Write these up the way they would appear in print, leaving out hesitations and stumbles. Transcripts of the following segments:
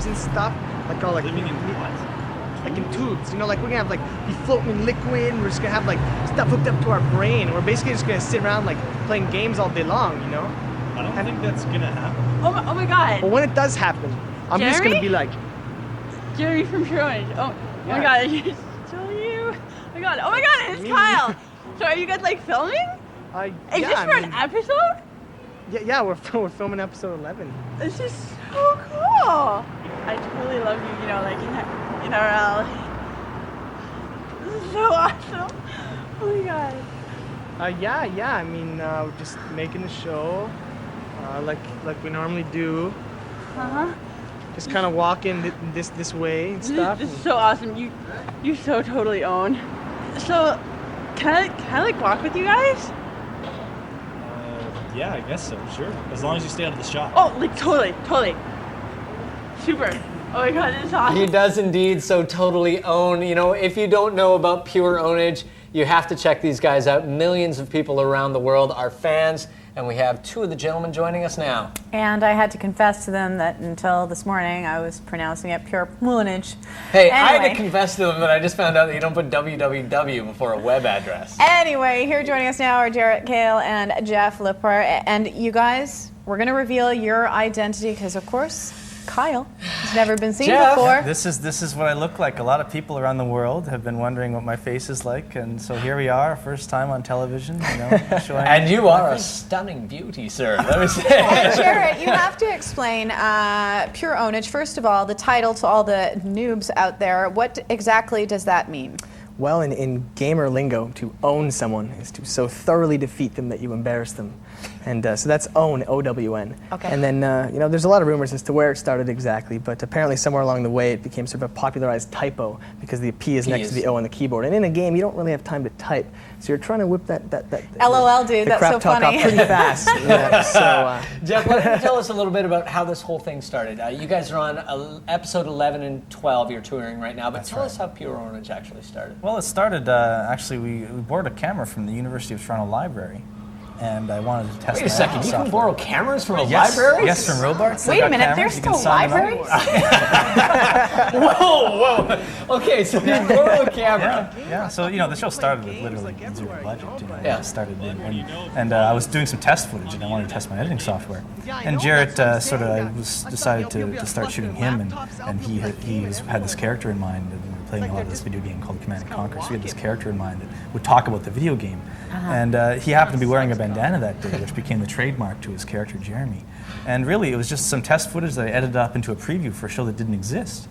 tubes and stuff. Like all like Living in what? Like in tubes, you know, like we're gonna have like be floating in liquid. We're just gonna have like stuff hooked up to our brain. And we're basically just gonna sit around like playing games all day long, you know. I don't think that's gonna happen. Oh my God. But when it does happen, I'm just Jeremy? gonna be like, Jeremy from Pwnage. Oh Yeah. my God, it's still you. Oh my God, it's Me. Kyle. So are you guys like filming? Is yeah, this for an episode? Yeah, we're filming episode 11. This is so cool. I totally love you, you know, like in IRL. This is so awesome. Oh my God. Yeah. I mean, we're just making the show, like we normally do. Just kind of walking this way and stuff. This is so awesome. You so totally own. So, can I like walk with you guys? Yeah, I guess so, sure. As long as you stay out of the shot. Oh, like totally. Super. Oh my God, this is awesome. He does indeed so totally own. You know, if you don't know about Pure Ownage, you have to check these guys out. Millions of people around the world are fans, and we have two of the gentlemen joining us now. And I had to confess to them that until this morning I was pronouncing it Pure Pwnage. Hey, I had Anyway. to confess to them that I just found out that you don't put www before a web address. Anyway, here joining us now are Jarett, Cale, and Geoff Lapaire. And you guys, we're going to reveal your identity because, of course, Kyle has never been seen Geoff. before. This is what I look like. A lot of people around the world have been wondering what my face is like, and so here we are, first time on television, you know, showing. And you are a stunning beauty, sir. Let me say. Jarett, you have to explain Pure Ownage. First of all, the title to all the noobs out there. What exactly does that mean? Well, in gamer lingo, to own someone is to so thoroughly defeat them that you embarrass them. And so that's own, O-W-N. Okay. And then, you know, there's a lot of rumors as to where it started exactly, but apparently somewhere along the way it became sort of a popularized typo because the P is next to the O on the keyboard. And in a game, you don't really have time to type. So you're trying to whip that LOL, dude, the that's crap so talk funny. up pretty fast. Yeah, so, Geoff, why don't you tell us a little bit about how this whole thing started? You guys are on episode 11 and 12. You're touring right now, but tell us how Pure Ownage actually started. Well, it started, actually, we borrowed a camera from the University of Toronto Library, and I wanted to test Wait a second, you can software. borrow cameras from a Yes, library? yes, from Robarts. Wait a minute, there's still libraries? Whoa! Okay, so you borrow a camera. Yeah, so, you know, the show started with literally zero budget, you know, Yeah. it started and I was doing some test footage, and I wanted to test my editing software. And Jarett decided to start shooting him, and he had this character in mind, and we were playing a lot of this video game called Command & Conquer, so he had this character in mind that would talk about the video game. And he happened to be wearing a bandana that day, which became the trademark to his character, Jeremy. And really, it was just some test footage that I edited up into a preview for a show that didn't exist.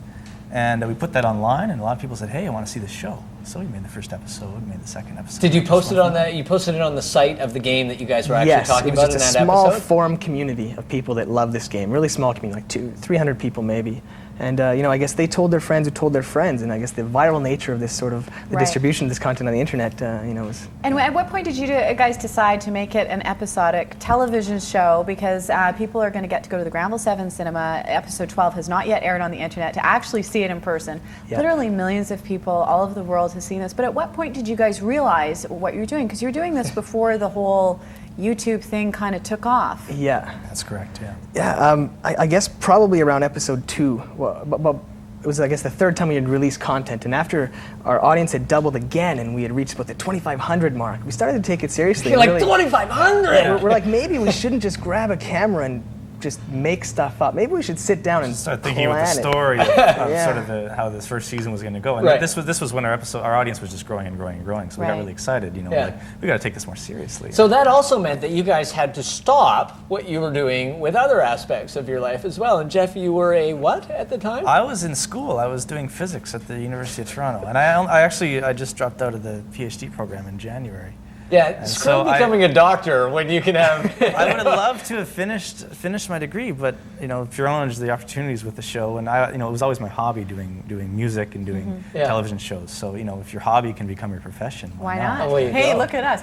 And we put that online, and a lot of people said, hey, I want to see the show. So we made the first episode, made the second episode. Did you post it on that? You posted it on the site of the game that you guys were actually talking about in that Yes, it was just a small episode? forum community of people that love this game. Really small community, like 300 people maybe. And you know, I guess they told their friends who told their friends, and I guess the viral nature of this sort of the Right. distribution of this content on the internet, you know, was. And at what point did you guys decide to make it an episodic television show? Because people are going to get to go to the Granville 7 Cinema. Episode 12 has not yet aired on the internet to actually see it in person. Yeah. Literally millions of people all over the world have seen this. But at what point did you guys realize what you're doing? Because you were doing this before the whole YouTube thing kind of took off. Yeah. That's correct, yeah. Yeah, I guess probably around episode 2. Well, but it was, I guess, the third time we had released content, and after our audience had doubled again and we had reached about the 2,500 mark, we started to take it seriously. You're like, really, 2,500! Yeah, we're like, maybe we shouldn't just grab a camera and just make stuff up. Maybe we should sit down and Start thinking about the plan it. story of Yeah. sort of how this first season was going to go, and Right. this was when our audience was just growing and growing and growing. So we Right. got really excited. You know, Yeah. like we got to take this more seriously. So that also meant that you guys had to stop what you were doing with other aspects of your life as well. And Geoff, you were a what at the time? I was in school. I was doing physics at the University of Toronto, and I just dropped out of the PhD program in January. Yeah, screw so becoming a doctor when you can have. I would have loved to have finished my degree, but you know, Pure Ownage, the opportunities with the show, and it was always my hobby doing music and doing Yeah. television shows. So you know, if your hobby can become your profession, Why not? Oh, there you Hey, go. look at us.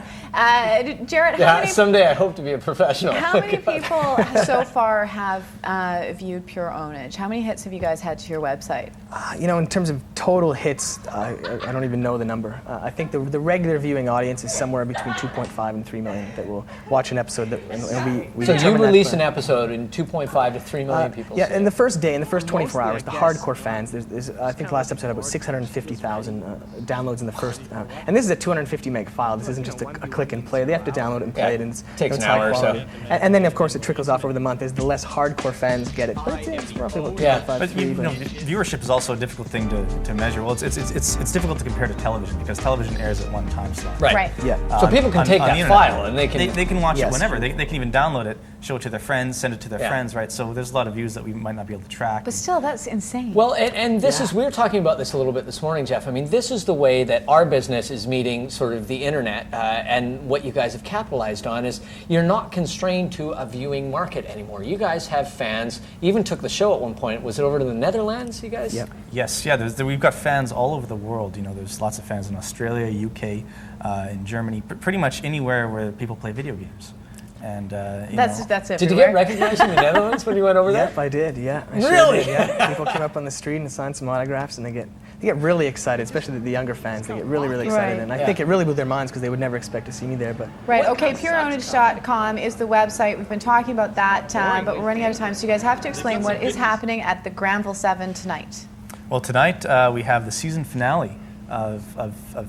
Jarett, how Yeah, many someday I hope to be a professional. How many people so far have viewed Pure Ownage? How many hits have you guys had to your website? You know, in terms of total hits, I don't even know the number. I think the regular viewing audience is somewhere between between 2.5 and 3 million that will watch an episode. And we So you determine that release for- an episode and 2.5 to 3 million people. Yeah, see in it. the first day, in the first 24 hours, the hardcore fans, there's I think last episode had about 650,000 downloads in the first, and this is a 250 meg file. This isn't just a click and play. They have to download it and play Yeah, it, and takes it's an high hour or so. quality. And then of course it trickles off over the month as the less hardcore fans get it. But it's roughly about 2.5, But 3, viewership is also a difficult thing to measure. Well, it's difficult to compare to television because television airs at one time slot. Right. Yeah. So people can take on that the internet, file and they can watch Yes. it whenever. They can even download it, show it to their friends, send it to their Yeah. friends, right? So there's a lot of views that we might not be able to track. But still, that's insane. Well, and this is, we were talking about this a little bit this morning, Geoff. I mean, this is the way that our business is meeting sort of the internet, and what you guys have capitalized on is you're not constrained to a viewing market anymore. You guys have fans. You even took the show at one point. Was it over to the Netherlands, you guys? Yep. Yes, yeah. We've got fans all over the world. You know, there's lots of fans in Australia, UK, in Germany, pretty much anywhere where people play video games. And that's everywhere. Did you get recognized in the Netherlands when you went over there? Yep, I did. Yeah. I sure Really? did, yeah. People came up on the street and signed some autographs, and they get really excited, especially the younger fans. They get really, really excited, Right. and I Yeah. think it really blew their minds because they would never expect to see me there. But Right, okay, Pwnage.com is the website. We've been talking about that, but we're running out of time, so you guys have to explain what is happening at the Granville 7 tonight. Well, tonight we have the season finale of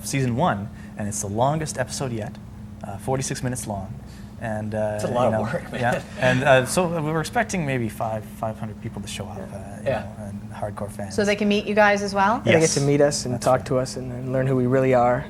season 1, and it's the longest episode yet, 46 minutes long. And It's a lot of work, man. Yeah, and so we were expecting maybe 500 people to show up, Yeah. and hardcore fans. So they can meet you guys as well? they get Yes. to meet us and That's talk right. to us and learn who we really are.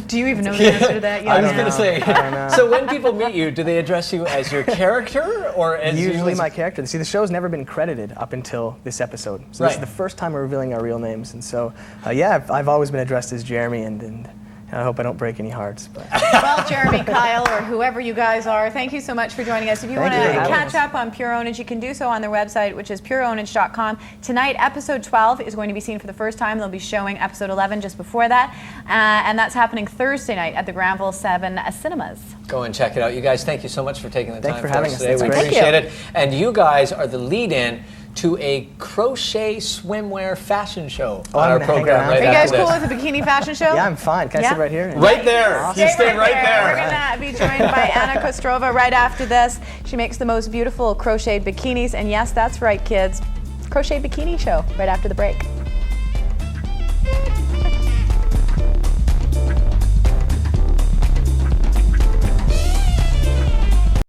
Do you even know the answer to that yet? I was don't going to know. say. I don't know. So when people meet you, do they address you as your character or as you Usually as- my character. See, the show's never been credited up until this episode. So this is Right. the first time we're revealing our real names. And so, yeah, I've always been addressed as Jeremy, and I hope I don't break any hearts. But Well, Jeremy, Kyle, or whoever you guys are, thank you so much for joining us. If you want Thank to you for having catch up on Pure Ownage, you can do so on their website, which is pureownage.com. Tonight, episode 12 is going to be seen for the first time. They'll be showing episode 11 just before that. And that's happening Thursday night at the Granville 7 Cinemas. Go and check it out. You guys, thank you so much for taking the Thanks time for for having us us. today. That's We great. appreciate Thank it. And you guys are the lead-in to a crochet swimwear fashion show Oh, on I'm our gonna hang program around. right Are you guys after cool this. with the bikini fashion show? yeah, I'm fine. Can I Yeah? sit right here? Right there. You stay right there. We're going to be joined by Anna Kostrova right after this. She makes the most beautiful crocheted bikinis. And yes, that's right, kids. Crochet bikini show right after the break.